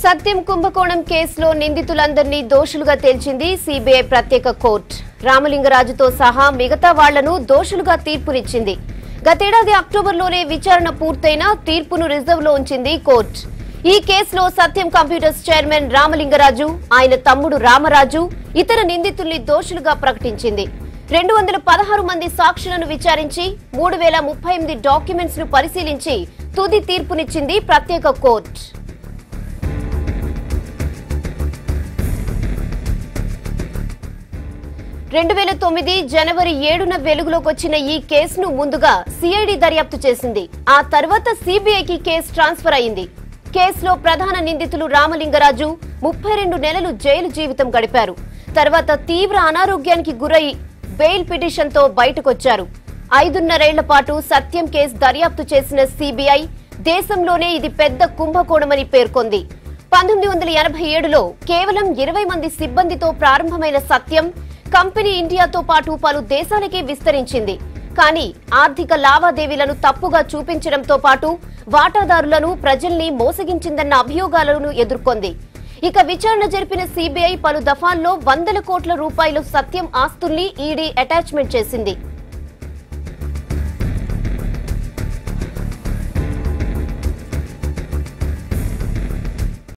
సత్యం కుంభకోణం కేసులో నిందితులందరినీ దోషులుగా తేల్చింది సిబిఐ ప్రత్యేక కోర్టు. రామలింగరాజుతో సహా మిగతా వాళ్లను దోషులుగా తీర్పునిచ్చింది. గతేడాది అక్టోబర్లోనే విచారణ పూర్తయిన తీర్పును రిజర్వ్ లో ఉంచింది కోర్టు. ఈ కేసులో సత్యం కంప్యూటర్స్ చైర్మన్ రామలింగరాజు, ఆయన తమ్ముడు రామరాజు, ఇతర నిందితుల్ని దోషులుగా ప్రకటించింది. 216 మంది సాక్షులను విచారించి 3038 డాక్యుమెంట్స్ ను పరిశీలించి తుది తీర్పునిచ్చింది ప్రత్యేక కోర్టు. 2009 జనవరి 7న వెలుగులోకి వచ్చిన ఈ కేసును ముందుగా సిఐడి దర్యాప్తు చేసింది. ఆ తర్వాత సిబిఐకి కేసు ట్రాన్స్ఫర్ అయింది. కేసులో ప్రధాన నిందితులు రామలింగరాజు 32 నెలలు జైలు జీవితం గడిపారు. తర్వాత తీవ్ర అనారోగ్యానికి గురై బెయిల్ పిటిషన్ తో బయటకొచ్చారు. 5.5 ఏళ్ల పాటు సత్యం కేసు దర్యాప్తు చేసిన సిబిఐ దేశంలోనే ఇది పెద్ద కుంభకోణమని పేర్కొంది. 1987లో కేవలం 20 మంది సిబ్బందితో ప్రారంభమైన సత్యం కంపెనీ ఇండియాతో పాటు పలు దేశాలకి విస్తరించింది. కానీ ఆర్థిక లావాదేవీలను తప్పుగా చూపించడంతో పాటు వాటాదారులను, ప్రజల్ని మోసగించిందన్న అభియోగాలను ఎదుర్కొంది. ఇక విచారణ జరిపిన సిబిఐ పలు దఫాల్లో వందల కోట్ల రూపాయలు సత్యం ఆస్తుల్ని ఈడీ అటాచ్మెంట్ చేసింది.